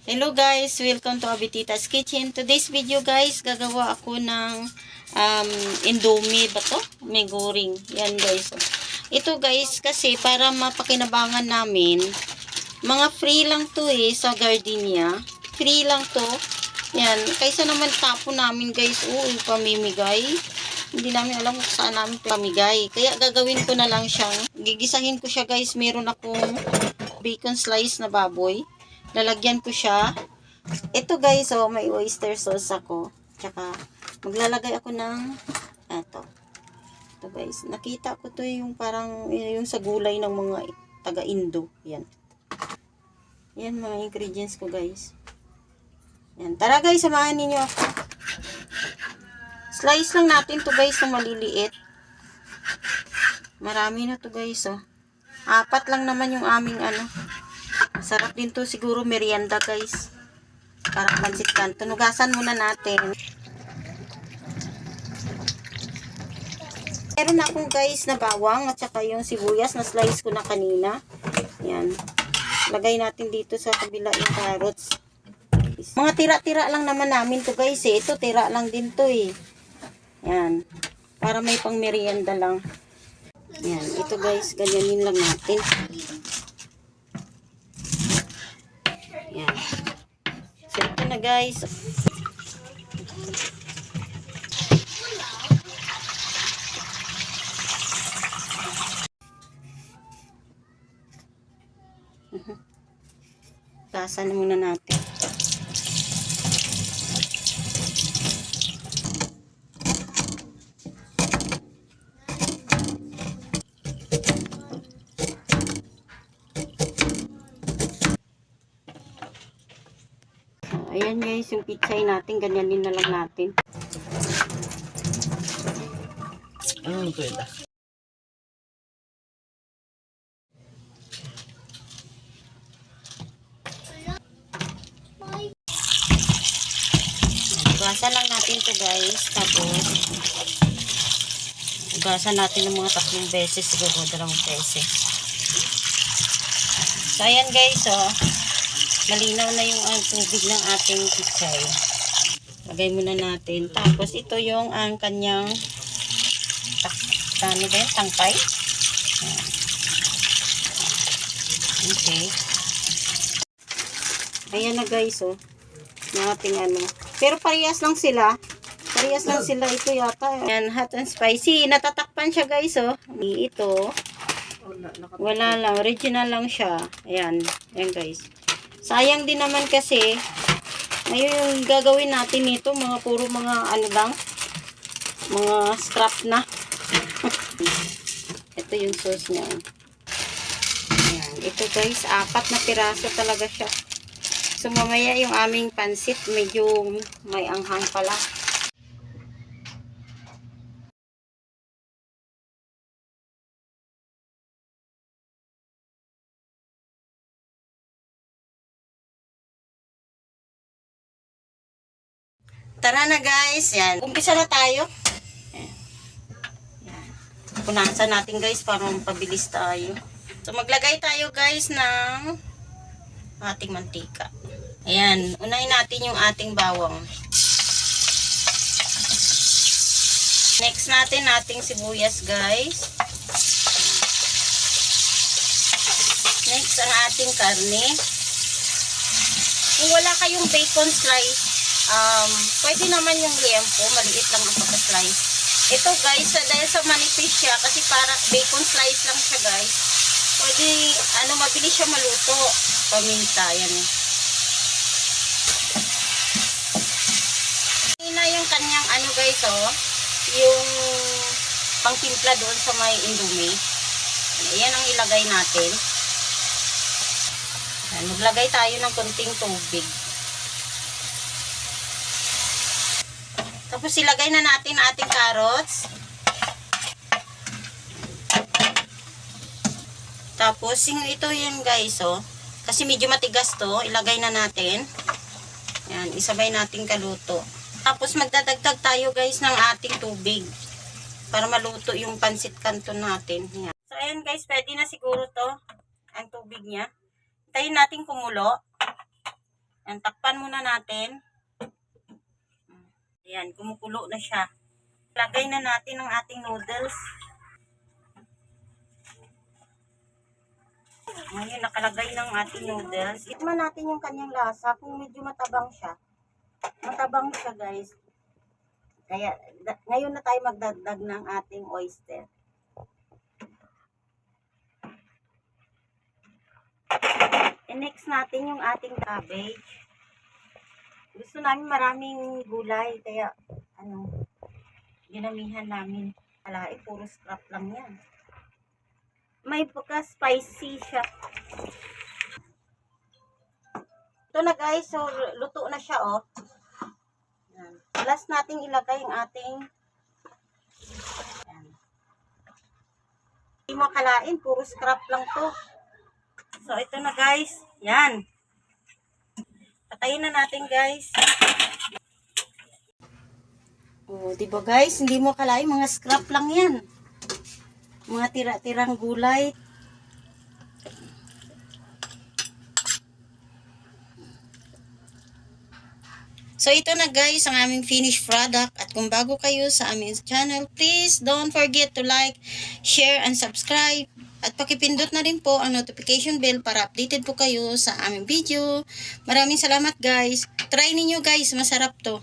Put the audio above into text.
Hello guys, welcome to Abitita's Kitchen. Today's video guys, gagawa ako ng indomie ba to? May goring. Yan guys. Ito guys, kasi para mapakinabangan namin, mga free lang to sa gardenia. Free lang to. Yan. Kaysa naman tapo namin guys, pamimigay. Hindi namin alam kung saan namin pamigay. Kaya gagawin ko na lang siyang, gigisahin ko siya guys. Meron akong bacon slice na baboy. Lalagyan ko siya. Ito guys, may oyster sauce ako. Tsaka, maglalagay ako ng, ito guys. Nakita ko to yung parang, yung sa gulay ng mga taga-Indo. Yan. Yan mga ingredients ko guys. Yan. Tara guys, samahan ninyo ako. Slice lang natin to guys ng maliliit. Marami na to guys, 4 lang naman yung aming Masarap din to siguro merienda guys. Parang pansit canton. Tunugasan muna natin. Meron akong guys na bawang at saka yung sibuyas na slice ko na kanina. Yan. Lagay natin dito sa kabila yung carrots. Mga tira-tira lang naman namin to guys Ito tira lang din to Yan. Para may pang merienda lang. Yan. Ito guys, ganyanin lang natin. Yan. So, ito na guys. Gasan muna natin. Ayan guys, yung pitsay natin, ganyanin na lang natin. Ano ito ito? Ugasan lang natin to guys. Tapos, ugasan natin ng mga 3 beses, siguro 2 beses. So, ayan guys, malinaw na yung tubig ng ating pitsay. Lagay muna natin. Tapos, ito yung ang kanyang tangkay. Okay. Ayan na guys, yung ating Pero parehas lang sila. Parehas lang sila. Ito yata. Ayan, hot and spicy. Natatakpan siya guys, Ito. Wala lang. Original lang siya. Ayan. Ayan guys. Sayang din naman kasi, ngayon yung gagawin natin ito, puro mga lang, mga scrap na. Ito yung sauce niya. Ayan. Ito guys, 4 na piraso talaga siya. So mamaya yung aming pansit, medyo may anghang pala. Tara na guys, yan. Umpisa na tayo. Yan. Punasan natin guys para mapabilis tayo. So maglagay tayo guys ng ating mantika. Ayan, unahin natin yung ating bawang. Next natin ating sibuyas guys. Next ang ating karne. Kung wala kayong bacon slice, pwede naman yung liempo, maliit lang ang pagka-slice. Ito guys, dahil sa manipis siya, kasi para bacon slice lang siya guys, pwede, mabilis siya maluto. Paminta, yan na yung kanyang guys, yung pangtimpla doon sa may indomie. Ayan ang ilagay natin. Ayan, maglagay tayo ng konting tubig. Tapos ilagay na natin ating carrots. Tapos ito yan guys, kasi medyo matigas to, ilagay na natin. Yan, isabay natin kaluto. Tapos magdadagdag tayo guys ng ating tubig para maluto yung pansit canton natin. Yan. So ayan guys, pwede na siguro to ang tubig niya. Hintayin natin kumulo. Yan, takpan muna natin. Ayan, kumukulo na siya. Lagay na natin ang ating noodles. Ngayon, nakalagay ng ating noodles. Itikman natin yung kanyang lasa kung medyo matabang siya. Matabang siya, guys. Kaya, ngayon na tayo magdagdag ng ating oyster. I-next natin yung ating cabbage. Gusto namin maraming gulay, kaya, ginamihan namin. Alay, puro scrap lang yan. May pagka-spicy siya. Ito na guys, so luto na siya, oh. Yan. Last nating ilagay yung ating yan. Hindi mo akalain, puro scrap lang to. So ito na guys, yan. Patayin na natin guys. Oh, di ba guys, hindi mo akalain, mga scrap lang yan. Mga tira-tirang gulay. So ito na guys ang aming finished product, at kung bago kayo sa aming channel, please don't forget to like, share, and subscribe. At pakipindot na rin po ang notification bell para updated po kayo sa aming video. Maraming salamat guys. Try ninyo guys, masarap to.